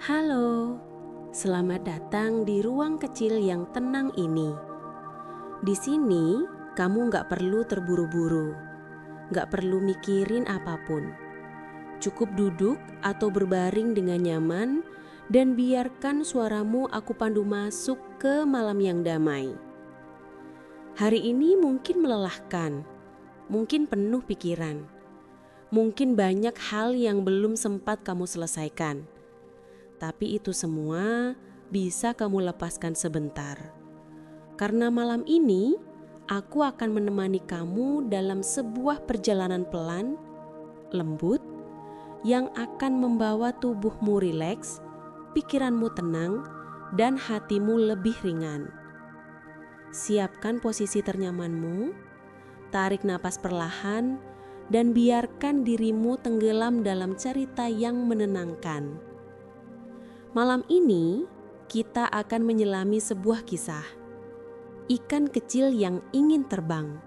Halo, selamat datang di ruang kecil yang tenang ini. Di sini, kamu gak perlu terburu-buru, gak perlu mikirin apapun. Cukup duduk atau berbaring dengan nyaman dan biarkan suaramu aku pandu masuk ke malam yang damai. Hari ini mungkin melelahkan, mungkin penuh pikiran, mungkin banyak hal yang belum sempat kamu selesaikan. Tapi itu semua bisa kamu lepaskan sebentar. Karena malam ini, aku akan menemani kamu dalam sebuah perjalanan pelan, lembut, yang akan membawa tubuhmu rileks, pikiranmu tenang, dan hatimu lebih ringan. Siapkan posisi ternyamanmu, tarik napas perlahan, dan biarkan dirimu tenggelam dalam cerita yang menenangkan. Malam ini, kita akan menyelami sebuah kisah. Ikan kecil yang ingin terbang.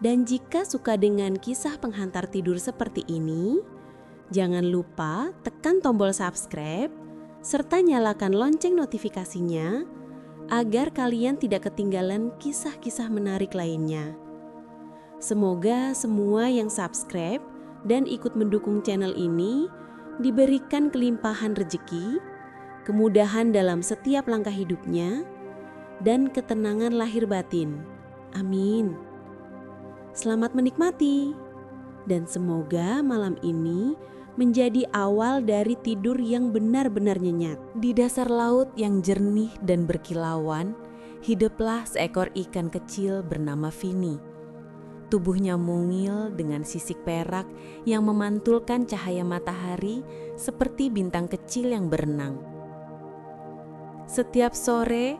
Dan jika suka dengan kisah penghantar tidur seperti ini, jangan lupa tekan tombol subscribe, serta nyalakan lonceng notifikasinya, agar kalian tidak ketinggalan kisah-kisah menarik lainnya. Semoga semua yang subscribe dan ikut mendukung channel ini diberikan kelimpahan rezeki, kemudahan dalam setiap langkah hidupnya, dan ketenangan lahir batin. Amin. Selamat menikmati, dan semoga malam ini menjadi awal dari tidur yang benar-benar nyenyak. Di dasar laut yang jernih dan berkilauan, hiduplah seekor ikan kecil bernama Vini. Tubuhnya mungil dengan sisik perak yang memantulkan cahaya matahari seperti bintang kecil yang berenang. Setiap sore,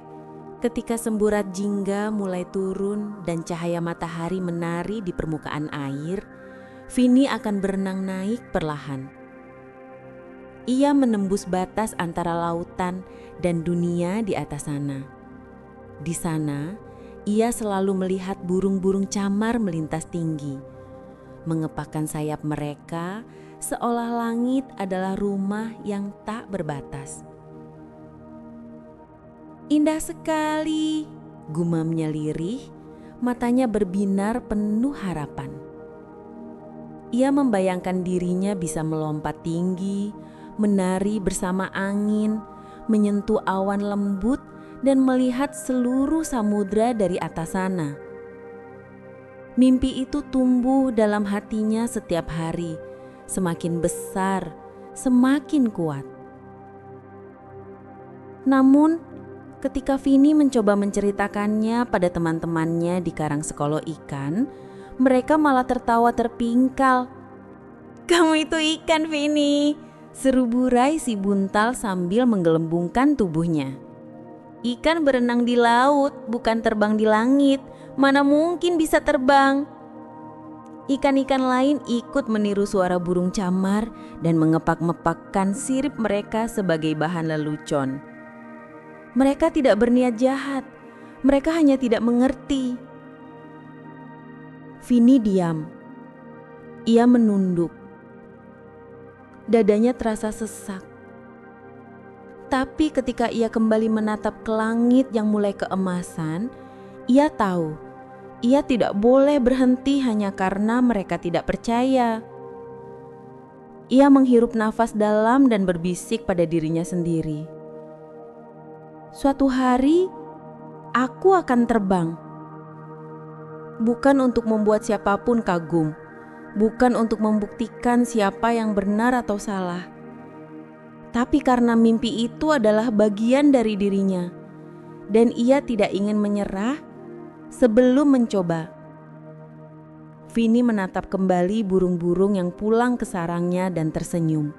ketika semburat jingga mulai turun dan cahaya matahari menari di permukaan air, Vini akan berenang naik perlahan. Ia menembus batas antara lautan dan dunia di atas sana. Di sana, ia selalu melihat burung-burung camar melintas tinggi, mengepakkan sayap mereka seolah langit adalah rumah yang tak berbatas. Indah sekali, gumamnya lirih, matanya berbinar penuh harapan. Ia membayangkan dirinya bisa melompat tinggi, menari bersama angin, menyentuh awan lembut, dan melihat seluruh samudra dari atas sana. Mimpi itu tumbuh dalam hatinya setiap hari, semakin besar, semakin kuat. Namun, ketika Vini mencoba menceritakannya pada teman-temannya di karang sekolo ikan, mereka malah tertawa terpingkal. "Kamu itu ikan, Vini," seru burai si buntal sambil menggelembungkan tubuhnya. "Ikan berenang di laut, bukan terbang di langit. Mana mungkin bisa terbang?" Ikan-ikan lain ikut meniru suara burung camar dan mengepak-ngepakkan sirip mereka sebagai bahan lelucon. Mereka tidak berniat jahat, mereka hanya tidak mengerti. Vini diam. Ia menunduk. Dadanya terasa sesak. Tapi ketika ia kembali menatap ke langit yang mulai keemasan, ia tahu ia tidak boleh berhenti hanya karena mereka tidak percaya. Ia menghirup nafas dalam dan berbisik pada dirinya sendiri. "Suatu hari, aku akan terbang. Bukan untuk membuat siapapun kagum, bukan untuk membuktikan siapa yang benar atau salah, tapi karena mimpi itu adalah bagian dari dirinya, dan ia tidak ingin menyerah sebelum mencoba." Vini menatap kembali burung-burung yang pulang ke sarangnya dan tersenyum.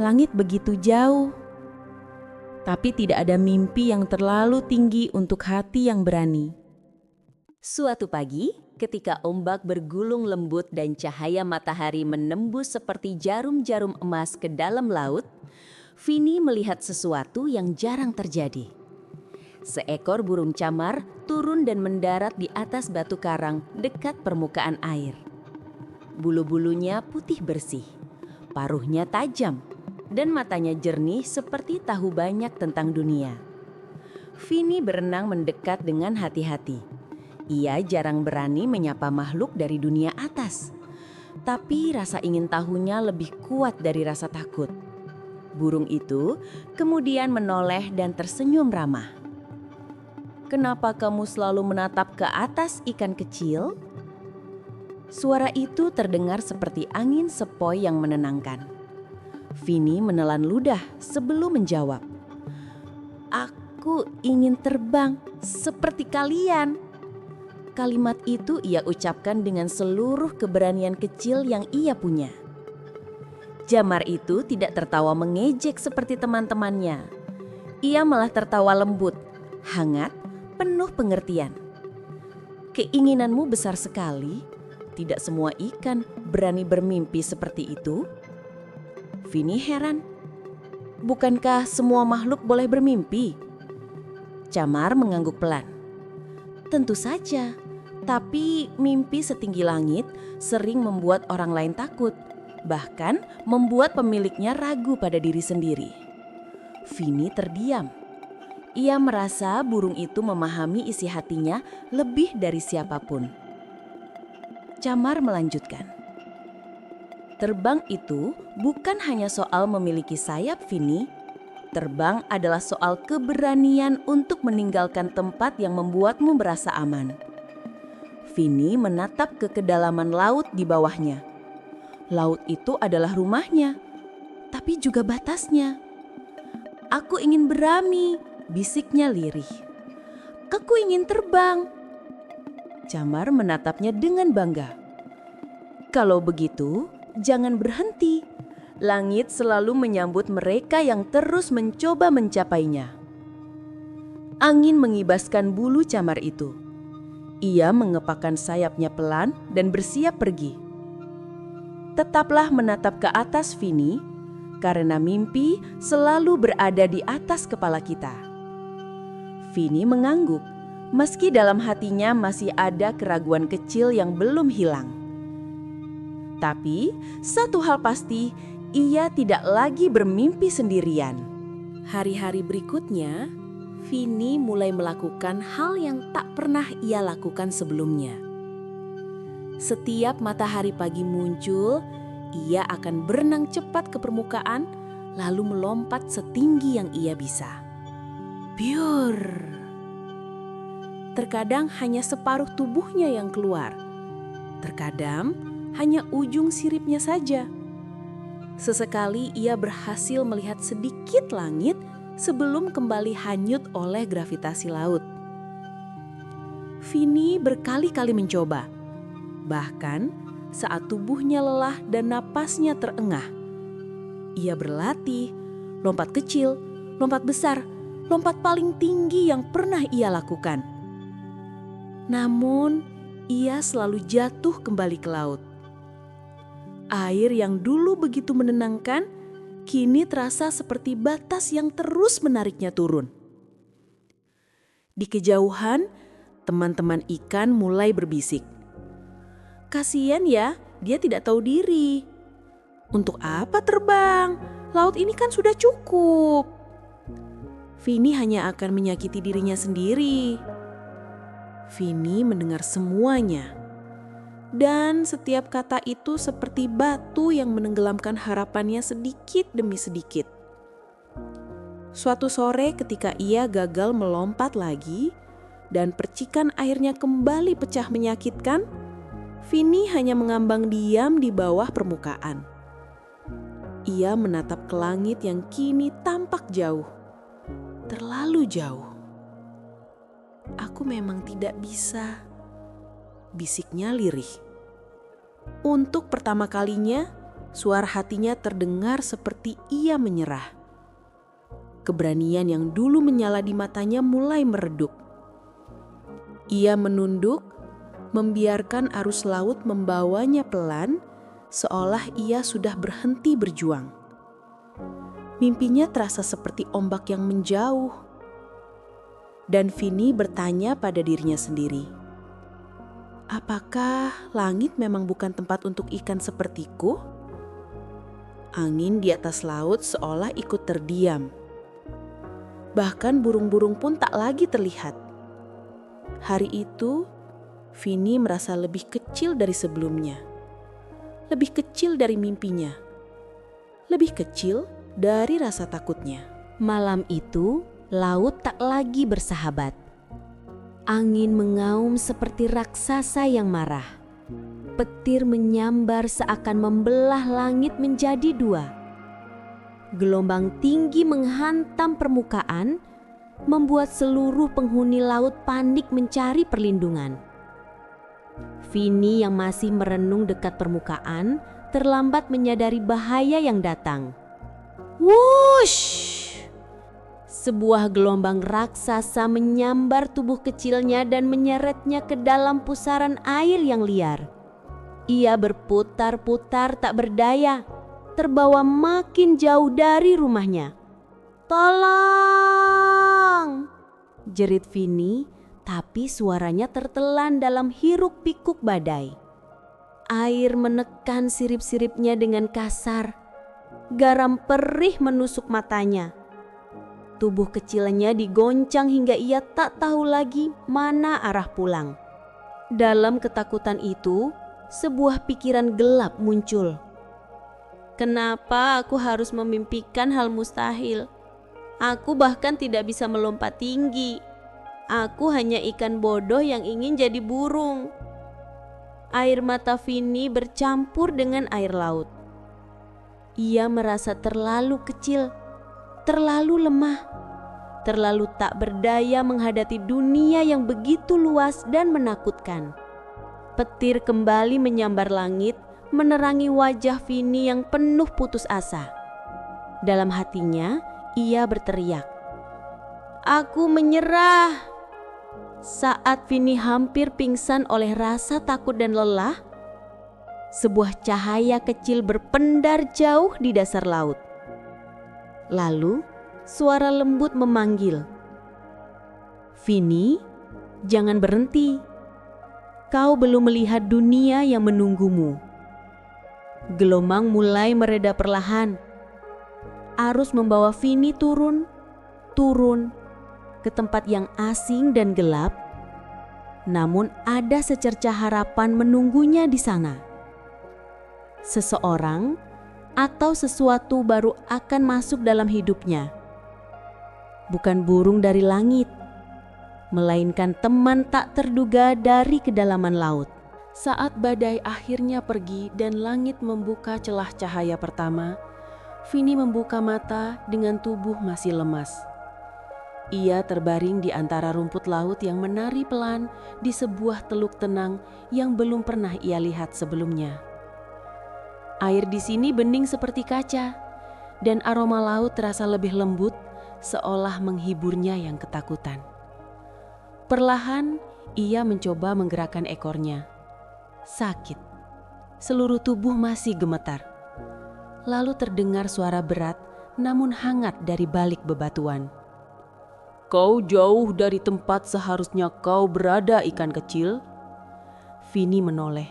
Langit begitu jauh, tapi tidak ada mimpi yang terlalu tinggi untuk hati yang berani. Suatu pagi, ketika ombak bergulung lembut dan cahaya matahari menembus seperti jarum-jarum emas ke dalam laut, Vini melihat sesuatu yang jarang terjadi. Seekor burung camar turun dan mendarat di atas batu karang dekat permukaan air. Bulu-bulunya putih bersih, paruhnya tajam, dan matanya jernih seperti tahu banyak tentang dunia. Vini berenang mendekat dengan hati-hati. Ia jarang berani menyapa makhluk dari dunia atas. Tapi rasa ingin tahunya lebih kuat dari rasa takut. Burung itu kemudian menoleh dan tersenyum ramah. "Kenapa kamu selalu menatap ke atas, ikan kecil?" Suara itu terdengar seperti angin sepoi yang menenangkan. Vini menelan ludah sebelum menjawab. "Aku ingin terbang seperti kalian." Kalimat itu ia ucapkan dengan seluruh keberanian kecil yang ia punya. Jamar itu tidak tertawa mengejek seperti teman-temannya. Ia malah tertawa lembut, hangat, penuh pengertian. "Keinginanmu besar sekali. Tidak semua ikan berani bermimpi seperti itu." Vini heran. "Bukankah semua makhluk boleh bermimpi?" Jamar mengangguk pelan. "Tentu saja, tapi mimpi setinggi langit sering membuat orang lain takut. Bahkan membuat pemiliknya ragu pada diri sendiri." Vini terdiam. Ia merasa burung itu memahami isi hatinya lebih dari siapapun. Jamar melanjutkan. "Terbang itu bukan hanya soal memiliki sayap, Vini. Terbang adalah soal keberanian untuk meninggalkan tempat yang membuatmu merasa aman." Vini menatap ke kedalaman laut di bawahnya. Laut itu adalah rumahnya, tapi juga batasnya. "Aku ingin berani," bisiknya lirih. "Aku ingin terbang." Jamar menatapnya dengan bangga. "Kalau begitu, jangan berhenti. Langit selalu menyambut mereka yang terus mencoba mencapainya." Angin mengibaskan bulu camar itu. Ia mengepakkan sayapnya pelan dan bersiap pergi. Tetaplah menatap ke atas, Vini, karena mimpi selalu berada di atas kepala kita. Vini mengangguk, meski dalam hatinya masih ada keraguan kecil yang belum hilang. Tapi satu hal pasti, ia tidak lagi bermimpi sendirian. Hari-hari berikutnya, Vini mulai melakukan hal yang tak pernah ia lakukan sebelumnya. Setiap matahari pagi muncul, ia akan berenang cepat ke permukaan, lalu melompat setinggi yang ia bisa. Biur. Terkadang hanya separuh tubuhnya yang keluar. Terkadang hanya ujung siripnya saja. Sesekali ia berhasil melihat sedikit langit sebelum kembali hanyut oleh gravitasi laut. Vini berkali-kali mencoba. Bahkan saat tubuhnya lelah dan napasnya terengah. Ia berlatih, lompat kecil, lompat besar, lompat paling tinggi yang pernah ia lakukan. Namun, ia selalu jatuh kembali ke laut. Air yang dulu begitu menenangkan, kini terasa seperti batas yang terus menariknya turun. Di kejauhan, teman-teman ikan mulai berbisik. "Kasian ya, dia tidak tahu diri. Untuk apa terbang? Laut ini kan sudah cukup. Vini hanya akan menyakiti dirinya sendiri." Vini mendengar semuanya. Dan setiap kata itu seperti batu yang menenggelamkan harapannya sedikit demi sedikit. Suatu sore ketika ia gagal melompat lagi dan percikan airnya kembali pecah menyakitkan, Vini hanya mengambang diam di bawah permukaan. Ia menatap ke langit yang kini tampak jauh, terlalu jauh. "Aku memang tidak bisa," bisiknya lirih. Untuk pertama kalinya, suara hatinya terdengar seperti ia menyerah. Keberanian yang dulu menyala di matanya mulai meredup. Ia menunduk, membiarkan arus laut membawanya pelan, seolah ia sudah berhenti berjuang. Mimpinya terasa seperti ombak yang menjauh. Dan Vini bertanya pada dirinya sendiri, apakah langit memang bukan tempat untuk ikan sepertiku? Angin di atas laut seolah ikut terdiam. Bahkan burung-burung pun tak lagi terlihat. Hari itu, Vini merasa lebih kecil dari sebelumnya. Lebih kecil dari mimpinya. Lebih kecil dari rasa takutnya. Malam itu, laut tak lagi bersahabat. Angin mengaum seperti raksasa yang marah. Petir menyambar seakan membelah langit menjadi dua. Gelombang tinggi menghantam permukaan, membuat seluruh penghuni laut panik mencari perlindungan. Vini yang masih merenung dekat permukaan terlambat menyadari bahaya yang datang. Wush! Sebuah gelombang raksasa menyambar tubuh kecilnya dan menyeretnya ke dalam pusaran air yang liar. Ia berputar-putar tak berdaya, terbawa makin jauh dari rumahnya. "Tolong!" jerit Vini, tapi suaranya tertelan dalam hiruk-pikuk badai. Air menekan sirip-siripnya dengan kasar. Garam perih menusuk matanya. Tubuh kecilnya digoncang hingga ia tak tahu lagi mana arah pulang. Dalam ketakutan itu, sebuah pikiran gelap muncul. Kenapa aku harus memimpikan hal mustahil? Aku bahkan tidak bisa melompat tinggi. Aku hanya ikan bodoh yang ingin jadi burung. Air mata Vini bercampur dengan air laut. Ia merasa terlalu kecil, terlalu lemah, terlalu tak berdaya menghadapi dunia yang begitu luas dan menakutkan. Petir kembali menyambar langit, menerangi wajah Vini yang penuh putus asa. Dalam hatinya, ia berteriak, "Aku menyerah!" Saat Vini hampir pingsan oleh rasa takut dan lelah, sebuah cahaya kecil berpendar jauh di dasar laut. Lalu, suara lembut memanggil, "Vini, jangan berhenti. Kau belum melihat dunia yang menunggumu." Gelombang mulai mereda perlahan. Arus membawa Vini turun ke tempat yang asing dan gelap. Namun ada secercah harapan menunggunya di sana. Seseorang atau sesuatu baru akan masuk dalam hidupnya. Bukan burung dari langit, melainkan teman tak terduga dari kedalaman laut. Saat badai akhirnya pergi dan langit membuka celah cahaya pertama, Vini membuka mata dengan tubuh masih lemas. Ia terbaring di antara rumput laut yang menari pelan di sebuah teluk tenang yang belum pernah ia lihat sebelumnya. Air di sini bening seperti kaca, dan aroma laut terasa lebih lembut, seolah menghiburnya yang ketakutan. Perlahan, ia mencoba menggerakkan ekornya. Sakit. Seluruh tubuh masih gemetar. Lalu terdengar suara berat namun hangat dari balik bebatuan. "Kau jauh dari tempat seharusnya kau berada, ikan kecil." Vini menoleh.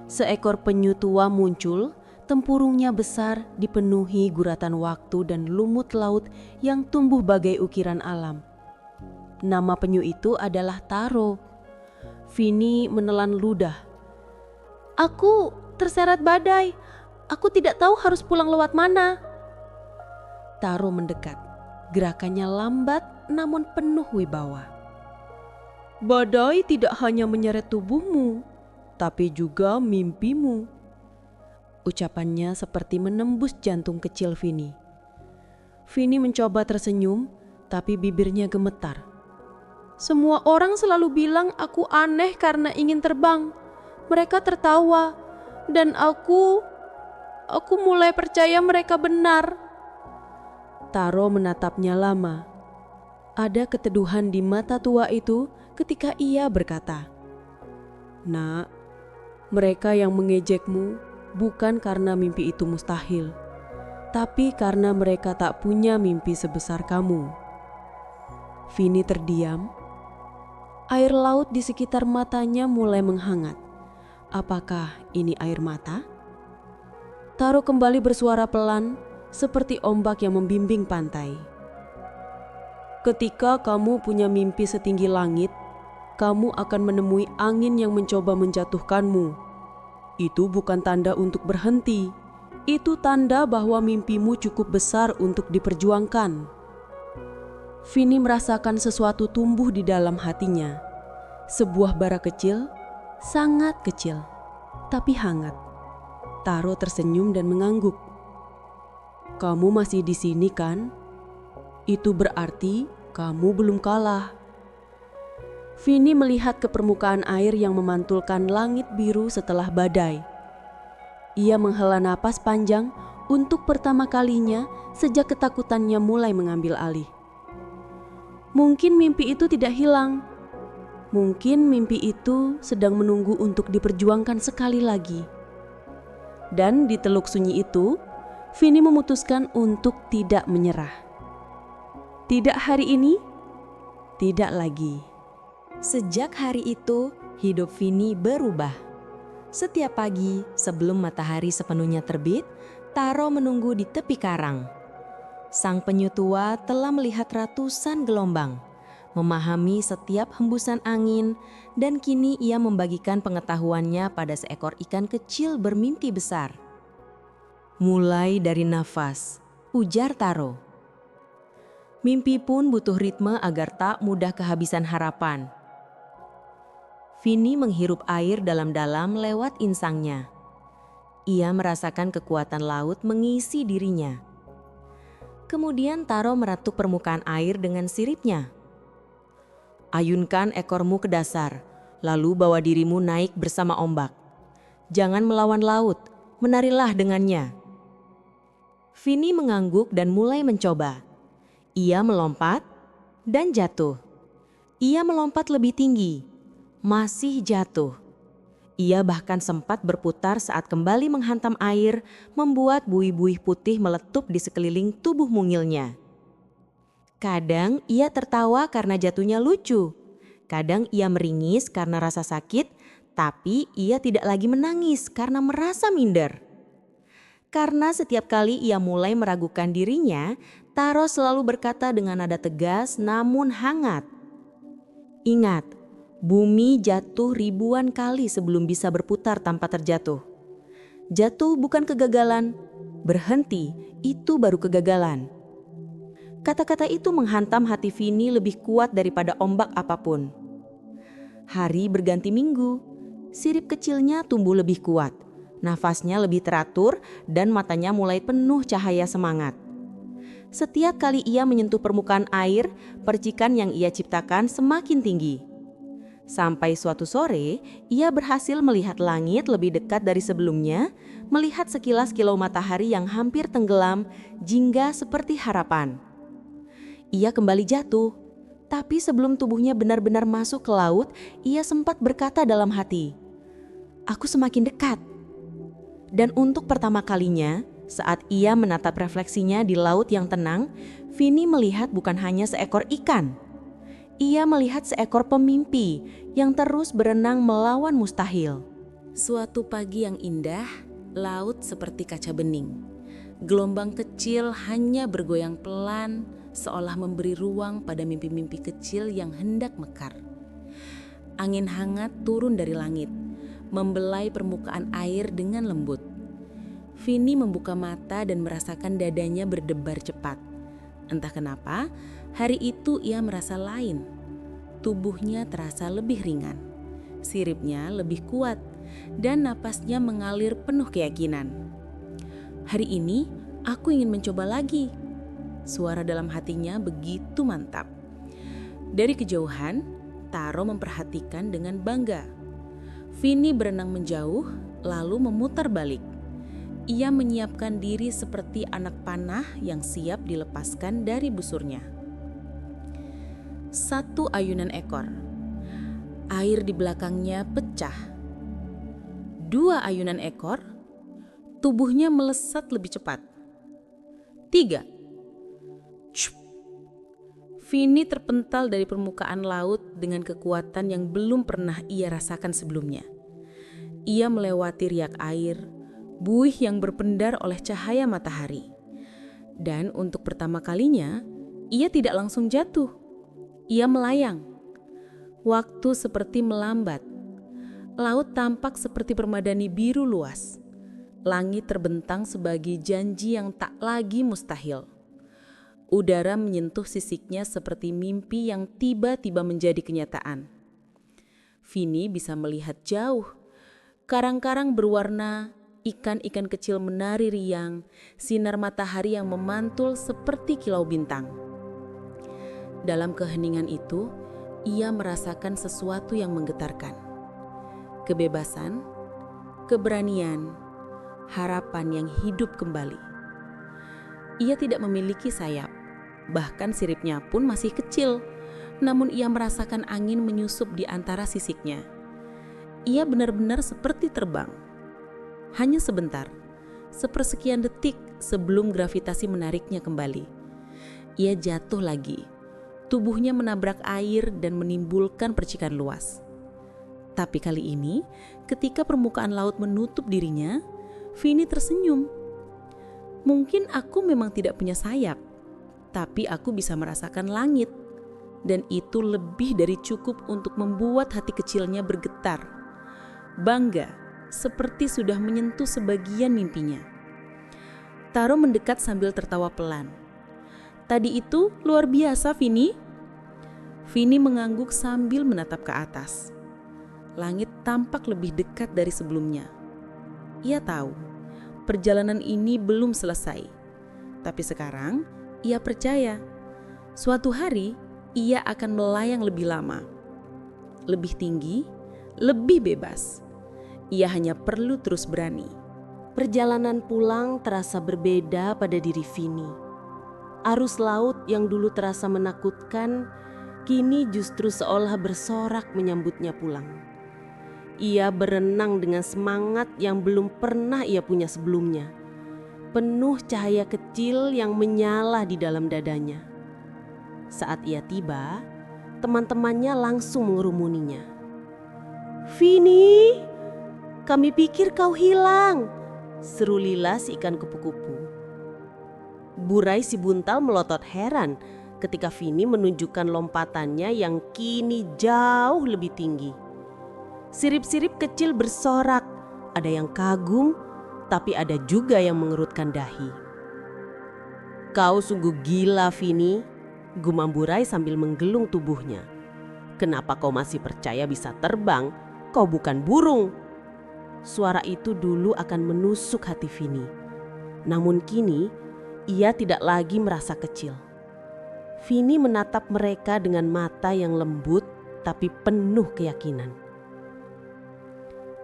Seekor penyu tua muncul, tempurungnya besar dipenuhi guratan waktu dan lumut laut yang tumbuh bagai ukiran alam. Nama penyu itu adalah Taro. Vini menelan ludah. "Aku terseret badai. Aku tidak tahu harus pulang lewat mana." Taro mendekat. Gerakannya lambat namun penuh wibawa. "Badai tidak hanya menyeret tubuhmu, tapi juga mimpimu." Ucapannya seperti menembus jantung kecil Vini. Vini mencoba tersenyum, tapi bibirnya gemetar. "Semua orang selalu bilang aku aneh karena ingin terbang. Mereka tertawa, dan aku mulai percaya mereka benar." Taro menatapnya lama. Ada keteduhan di mata tua itu ketika ia berkata, "Nak, mereka yang mengejekmu bukan karena mimpi itu mustahil, tapi karena mereka tak punya mimpi sebesar kamu." Vini terdiam. Air laut di sekitar matanya mulai menghangat. Apakah ini air mata? Taro kembali bersuara pelan seperti ombak yang membimbing pantai. Ketika kamu punya mimpi setinggi langit, kamu akan menemui angin yang mencoba menjatuhkanmu. Itu bukan tanda untuk berhenti. Itu tanda bahwa mimpimu cukup besar untuk diperjuangkan. Vini merasakan sesuatu tumbuh di dalam hatinya. Sebuah bara kecil, sangat kecil, tapi hangat. Taro tersenyum dan mengangguk. Kamu masih di sini kan? Itu berarti kamu belum kalah. Vini melihat ke permukaan air yang memantulkan langit biru setelah badai. Ia menghela napas panjang untuk pertama kalinya sejak ketakutannya mulai mengambil alih. Mungkin mimpi itu tidak hilang. Mungkin mimpi itu sedang menunggu untuk diperjuangkan sekali lagi. Dan di teluk sunyi itu, Vini memutuskan untuk tidak menyerah. Tidak hari ini, tidak lagi. Sejak hari itu, hidup Vini berubah. Setiap pagi sebelum matahari sepenuhnya terbit, Taro menunggu di tepi karang. Sang penyu tua telah melihat ratusan gelombang, memahami setiap hembusan angin, dan kini ia membagikan pengetahuannya pada seekor ikan kecil bermimpi besar. Mulai dari nafas, ujar Taro. Mimpi pun butuh ritme agar tak mudah kehabisan harapan. Vini menghirup air dalam-dalam lewat insangnya. Ia merasakan kekuatan laut mengisi dirinya. Kemudian Taro meratuk permukaan air dengan siripnya. Ayunkan ekormu ke dasar, lalu bawa dirimu naik bersama ombak. Jangan melawan laut, menarilah dengannya. Vini mengangguk dan mulai mencoba. Ia melompat dan jatuh. Ia melompat lebih tinggi, masih jatuh. Ia bahkan sempat berputar saat kembali menghantam air, membuat buih-buih putih meletup di sekeliling tubuh mungilnya. Kadang ia tertawa karena jatuhnya lucu. Kadang ia meringis karena rasa sakit, tapi ia tidak lagi menangis karena merasa minder. Karena setiap kali ia mulai meragukan dirinya, Taro selalu berkata dengan nada tegas namun hangat. Ingat, bumi jatuh ribuan kali sebelum bisa berputar tanpa terjatuh. Jatuh bukan kegagalan, berhenti itu baru kegagalan. Kata-kata itu menghantam hati Vini lebih kuat daripada ombak apapun. Hari berganti minggu, sirip kecilnya tumbuh lebih kuat, nafasnya lebih teratur dan matanya mulai penuh cahaya semangat. Setiap kali ia menyentuh permukaan air, percikan yang ia ciptakan semakin tinggi. Sampai suatu sore, ia berhasil melihat langit lebih dekat dari sebelumnya, melihat sekilas kilau matahari yang hampir tenggelam, jingga seperti harapan. Ia kembali jatuh, tapi sebelum tubuhnya benar-benar masuk ke laut, ia sempat berkata dalam hati, "Aku semakin dekat." Dan untuk pertama kalinya, saat ia menatap refleksinya di laut yang tenang, Vini melihat bukan hanya seekor ikan. Ia melihat seekor pemimpi yang terus berenang melawan mustahil. Suatu pagi yang indah, laut seperti kaca bening. Gelombang kecil hanya bergoyang pelan, seolah memberi ruang pada mimpi-mimpi kecil yang hendak mekar. Angin hangat turun dari langit, membelai permukaan air dengan lembut. Vini membuka mata dan merasakan dadanya berdebar cepat. Entah kenapa, hari itu ia merasa lain. Tubuhnya terasa lebih ringan, siripnya lebih kuat, dan napasnya mengalir penuh keyakinan. Hari ini aku ingin mencoba lagi. Suara dalam hatinya begitu mantap. Dari kejauhan, Taro memperhatikan dengan bangga. Vini berenang menjauh, lalu memutar balik. Ia menyiapkan diri seperti anak panah yang siap dilepaskan dari busurnya. Satu ayunan ekor. Air di belakangnya pecah. Dua ayunan ekor. Tubuhnya melesat lebih cepat. 3. Cup. Vini terpental dari permukaan laut dengan kekuatan yang belum pernah ia rasakan sebelumnya. Ia melewati riak air, buih yang berpendar oleh cahaya matahari. Dan untuk pertama kalinya, ia tidak langsung jatuh. Ia melayang. Waktu seperti melambat. Laut tampak seperti permadani biru luas. Langit terbentang sebagai janji yang tak lagi mustahil. Udara menyentuh sisiknya seperti mimpi yang tiba-tiba menjadi kenyataan. Vini bisa melihat jauh. Karang-karang berwarna, ikan-ikan kecil menari riang, sinar matahari yang memantul seperti kilau bintang. Dalam keheningan itu, ia merasakan sesuatu yang menggetarkan. Kebebasan, keberanian, harapan yang hidup kembali. Ia tidak memiliki sayap, bahkan siripnya pun masih kecil, namun ia merasakan angin menyusup di antara sisiknya. Ia benar-benar seperti terbang. Hanya sebentar, sepersekian detik sebelum gravitasi menariknya kembali. Ia jatuh lagi. Tubuhnya menabrak air dan menimbulkan percikan luas. Tapi kali ini, ketika permukaan laut menutup dirinya, Vini tersenyum. Mungkin aku memang tidak punya sayap, tapi aku bisa merasakan langit. Dan itu lebih dari cukup untuk membuat hati kecilnya bergetar. Bangga, seperti sudah menyentuh sebagian mimpinya. Taro mendekat sambil tertawa pelan. Tadi itu luar biasa, Vini. Vini mengangguk sambil menatap ke atas. Langit tampak lebih dekat dari sebelumnya. Ia tahu, perjalanan ini belum selesai. Tapi sekarang, ia percaya. Suatu hari, ia akan melayang lebih lama. Lebih tinggi, lebih bebas. Ia hanya perlu terus berani. Perjalanan pulang terasa berbeda pada diri Vini. Arus laut yang dulu terasa menakutkan, kini justru seolah bersorak menyambutnya pulang. Ia berenang dengan semangat yang belum pernah ia punya sebelumnya. Penuh cahaya kecil yang menyala di dalam dadanya. Saat ia tiba, teman-temannya langsung mengerumuninya. "Vini, kami pikir kau hilang," seru Lila si ikan kupu-kupu. Burai si buntal melotot heran ketika Vini menunjukkan lompatannya yang kini jauh lebih tinggi. Sirip-sirip kecil bersorak, ada yang kagum, tapi ada juga yang mengerutkan dahi. "Kau sungguh gila, Vini," gumam Burai sambil menggelung tubuhnya. "Kenapa kau masih percaya bisa terbang? Kau bukan burung." Suara itu dulu akan menusuk hati Vini. Namun kini, ia tidak lagi merasa kecil. Vini menatap mereka dengan mata yang lembut tapi penuh keyakinan.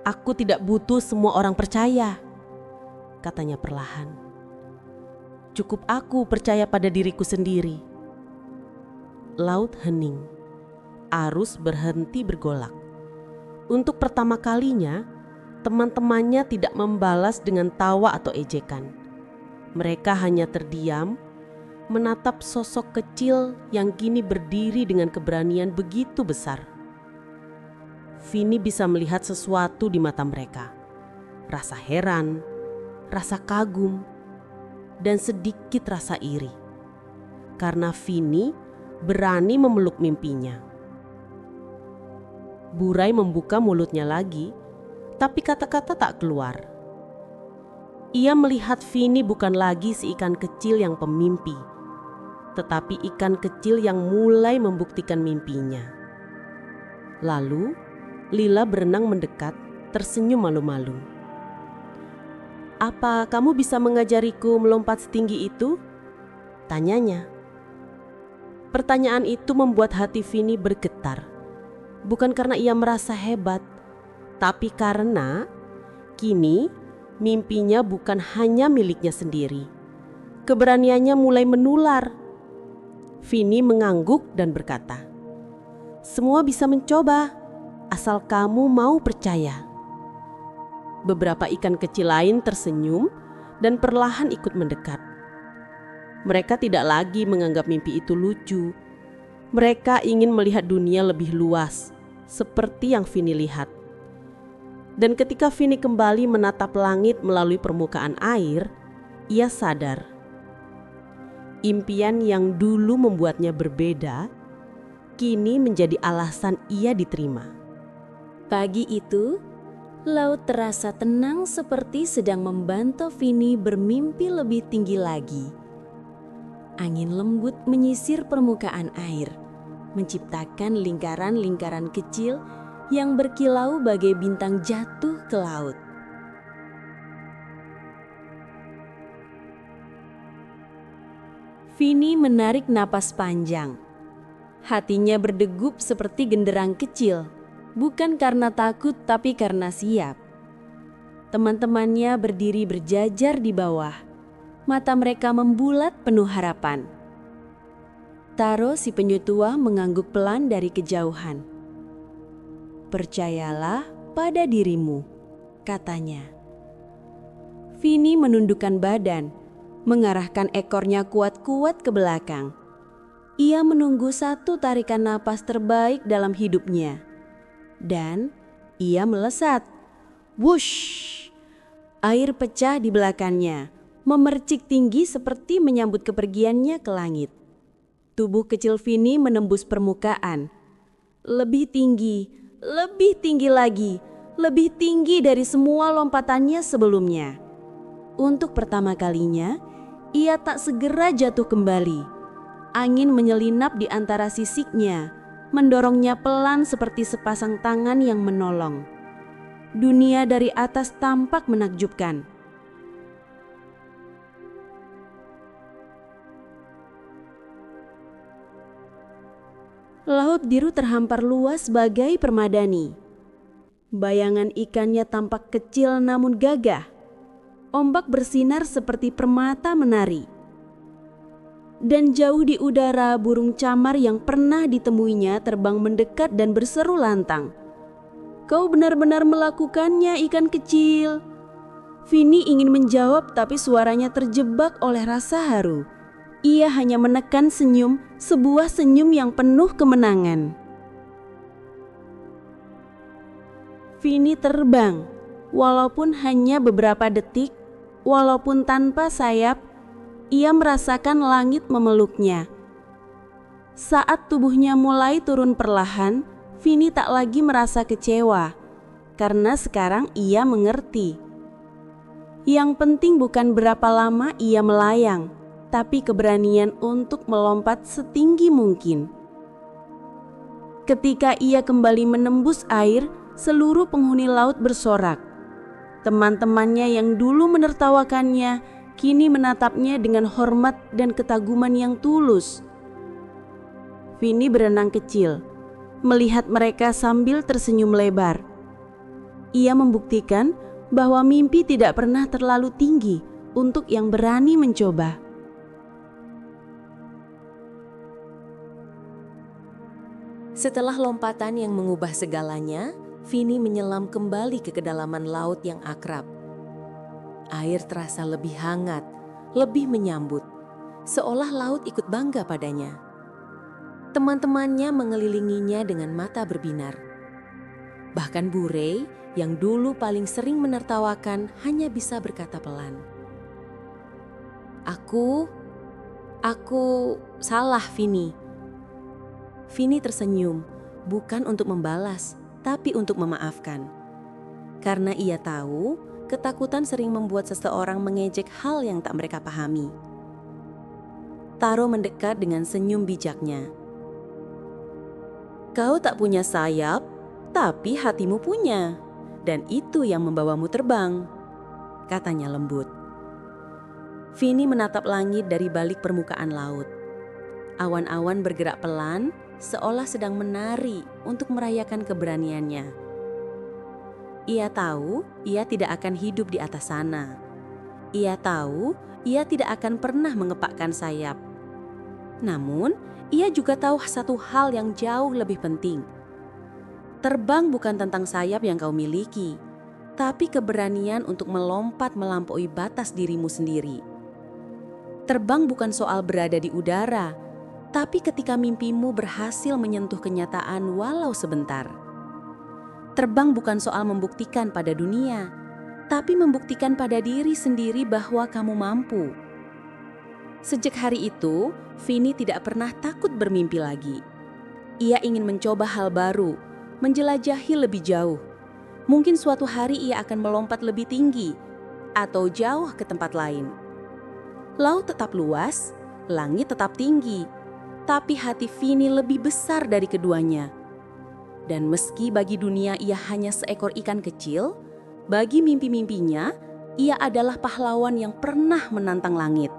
"Aku tidak butuh semua orang percaya," katanya perlahan. "Cukup aku percaya pada diriku sendiri." Laut hening. Arus berhenti bergolak. Untuk pertama kalinya, teman-temannya tidak membalas dengan tawa atau ejekan. Mereka hanya terdiam, menatap sosok kecil yang kini berdiri dengan keberanian begitu besar. Vini bisa melihat sesuatu di mata mereka. Rasa heran, rasa kagum, dan sedikit rasa iri. Karena Vini berani memeluk mimpinya. Burai membuka mulutnya lagi, tapi kata-kata tak keluar. Ia melihat Vini bukan lagi si ikan kecil yang pemimpi, tetapi ikan kecil yang mulai membuktikan mimpinya. Lalu, Lila berenang mendekat, tersenyum malu-malu. "Apa kamu bisa mengajariku melompat setinggi itu?" tanyanya. Pertanyaan itu membuat hati Vini bergetar. Bukan karena ia merasa hebat, tapi karena kini mimpinya bukan hanya miliknya sendiri. Keberaniannya mulai menular. Vini mengangguk dan berkata, "Semua bisa mencoba, asal kamu mau percaya." Beberapa ikan kecil lain tersenyum dan perlahan ikut mendekat. Mereka tidak lagi menganggap mimpi itu lucu. Mereka ingin melihat dunia lebih luas, seperti yang Vini lihat. Dan ketika Vini kembali menatap langit melalui permukaan air, ia sadar. Impian yang dulu membuatnya berbeda, kini menjadi alasan ia diterima. Pagi itu, laut terasa tenang seperti sedang membantu Vini bermimpi lebih tinggi lagi. Angin lembut menyisir permukaan air, menciptakan lingkaran-lingkaran kecil yang berkilau bagai bintang jatuh ke laut. Vini menarik napas panjang. Hatinya berdegup seperti genderang kecil, bukan karena takut tapi karena siap. Teman-temannya berdiri berjajar di bawah. Mata mereka membulat penuh harapan. Taro si penyu tua mengangguk pelan dari kejauhan. "Percayalah pada dirimu," katanya. Vini menundukkan badan, mengarahkan ekornya kuat-kuat ke belakang. Ia menunggu satu tarikan napas terbaik dalam hidupnya. Dan ia melesat. Wush! Air pecah di belakangnya, memercik tinggi seperti menyambut kepergiannya ke langit. Tubuh kecil Vini menembus permukaan. Lebih tinggi lagi, lebih tinggi dari semua lompatannya sebelumnya. Untuk pertama kalinya, ia tak segera jatuh kembali. Angin menyelinap di antara sisiknya, mendorongnya pelan seperti sepasang tangan yang menolong. Dunia dari atas tampak menakjubkan. Laut biru terhampar luas bagai permadani. Bayangan ikannya tampak kecil namun gagah. Ombak bersinar seperti permata menari. Dan jauh di udara, burung camar yang pernah ditemuinya terbang mendekat dan berseru lantang. "Kau benar-benar melakukannya, ikan kecil." Vini ingin menjawab tapi suaranya terjebak oleh rasa haru. Ia hanya menekan senyum, sebuah senyum yang penuh kemenangan. Vini terbang, walaupun hanya beberapa detik, walaupun tanpa sayap, ia merasakan langit memeluknya. Saat tubuhnya mulai turun perlahan, Vini tak lagi merasa kecewa, karena sekarang ia mengerti. Yang penting bukan berapa lama ia melayang, tapi keberanian untuk melompat setinggi mungkin. Ketika ia kembali menembus air, seluruh penghuni laut bersorak. Teman-temannya yang dulu menertawakannya, kini menatapnya dengan hormat dan ketaguman yang tulus. Vini berenang kecil, melihat mereka sambil tersenyum lebar. Ia membuktikan bahwa mimpi tidak pernah terlalu tinggi untuk yang berani mencoba. Setelah lompatan yang mengubah segalanya, Vini menyelam kembali ke kedalaman laut yang akrab. Air terasa lebih hangat, lebih menyambut, seolah laut ikut bangga padanya. Teman-temannya mengelilinginya dengan mata berbinar. Bahkan Burey yang dulu paling sering menertawakan hanya bisa berkata pelan. Aku salah, Vini." Vini tersenyum, bukan untuk membalas, tapi untuk memaafkan. Karena ia tahu, ketakutan sering membuat seseorang mengejek hal yang tak mereka pahami. Taro mendekat dengan senyum bijaknya. "Kau tak punya sayap, tapi hatimu punya, dan itu yang membawamu terbang," katanya lembut. Vini menatap langit dari balik permukaan laut. Awan-awan bergerak pelan, seolah sedang menari untuk merayakan keberaniannya. Ia tahu ia tidak akan hidup di atas sana. Ia tahu ia tidak akan pernah mengepakkan sayap. Namun, ia juga tahu satu hal yang jauh lebih penting. Terbang bukan tentang sayap yang kau miliki, tapi keberanian untuk melompat melampaui batas dirimu sendiri. Terbang bukan soal berada di udara, tapi ketika mimpimu berhasil menyentuh kenyataan walau sebentar. Terbang bukan soal membuktikan pada dunia, tapi membuktikan pada diri sendiri bahwa kamu mampu. Sejak hari itu, Vini tidak pernah takut bermimpi lagi. Ia ingin mencoba hal baru, menjelajahi lebih jauh. Mungkin suatu hari ia akan melompat lebih tinggi atau jauh ke tempat lain. Laut tetap luas, langit tetap tinggi, tapi hati Vini lebih besar dari keduanya. Dan meski bagi dunia ia hanya seekor ikan kecil, bagi mimpi-mimpinya, ia adalah pahlawan yang pernah menantang langit.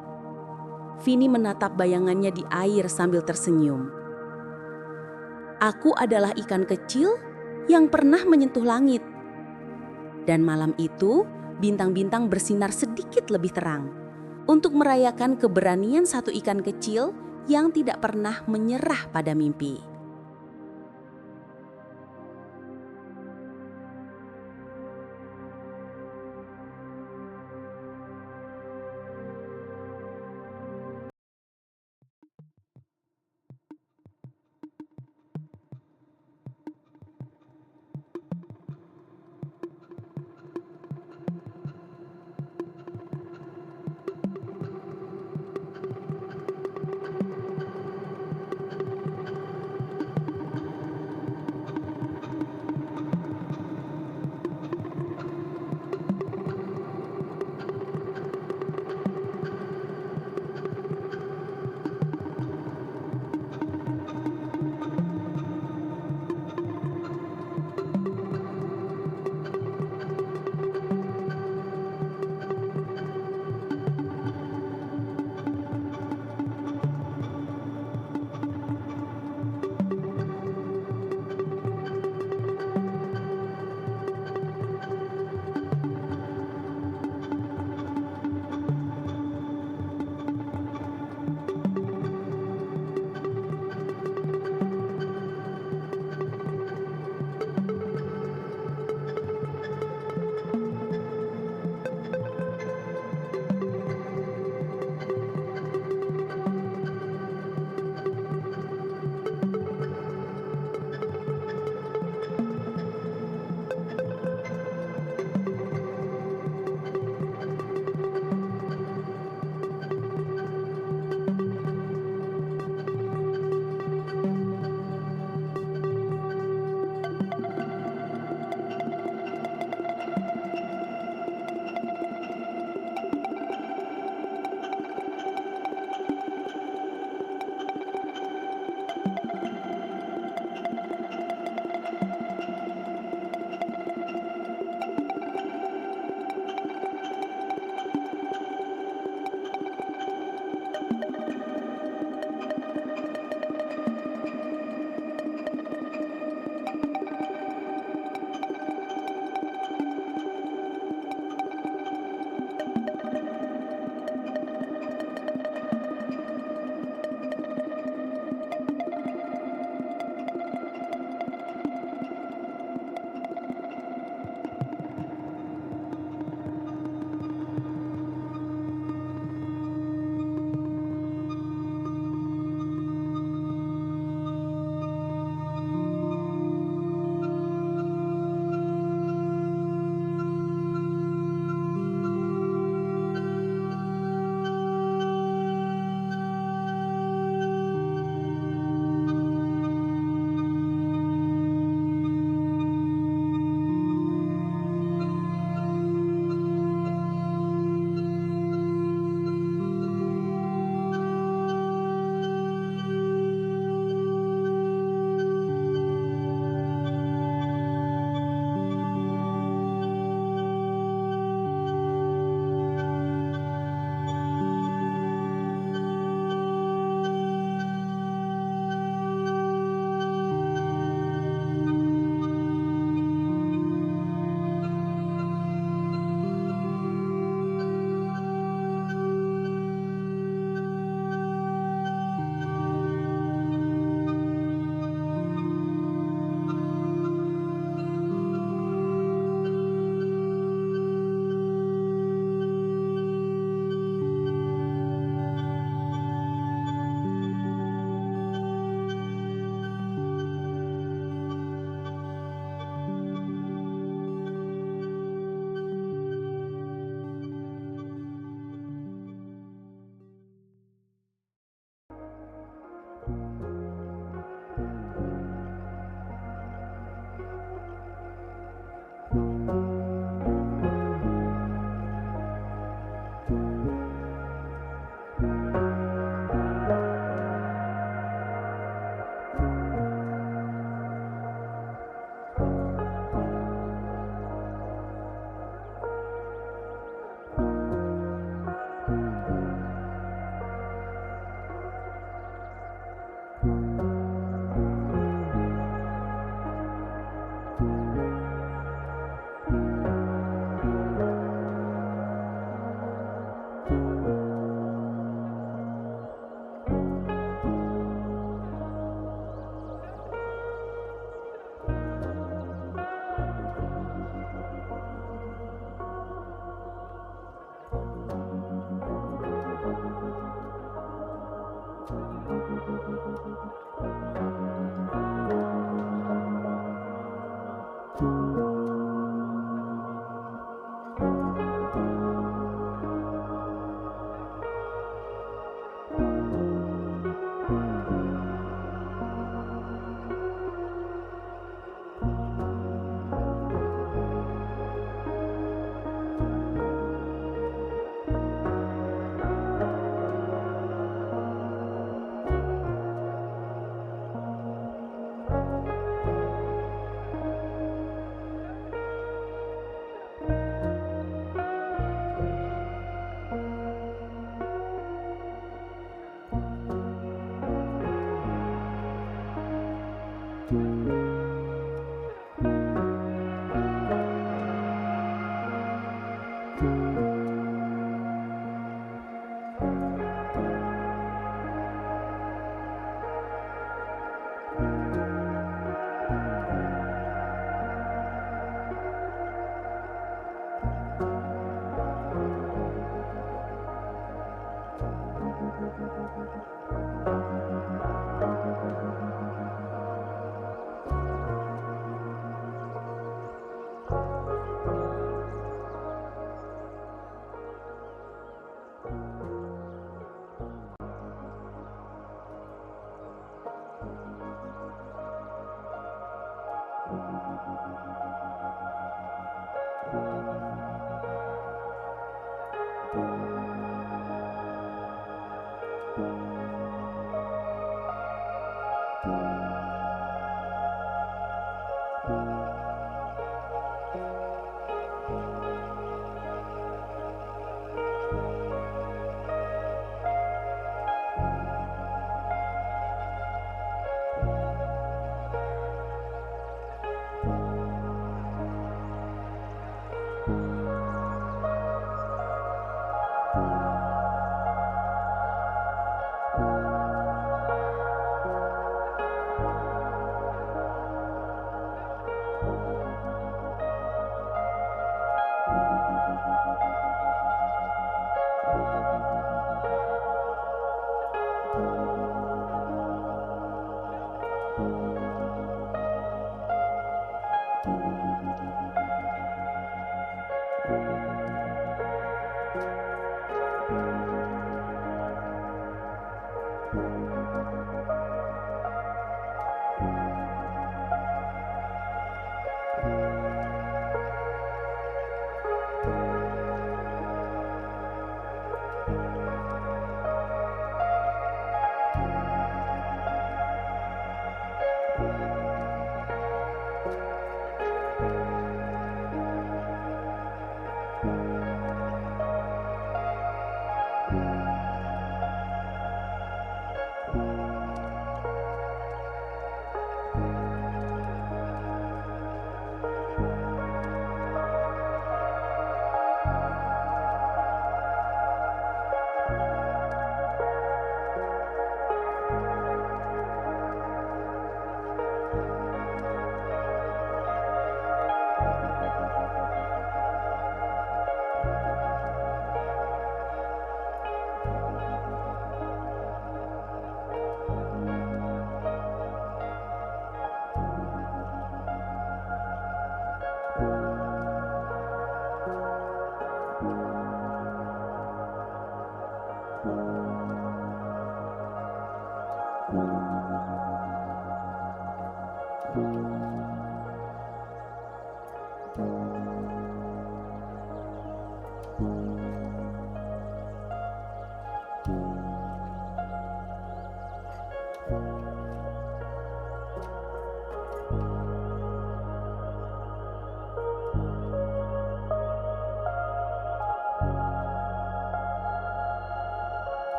Vini menatap bayangannya di air sambil tersenyum. Aku adalah ikan kecil yang pernah menyentuh langit. Dan malam itu, bintang-bintang bersinar sedikit lebih terang untuk merayakan keberanian satu ikan kecil yang tidak pernah menyerah pada mimpi.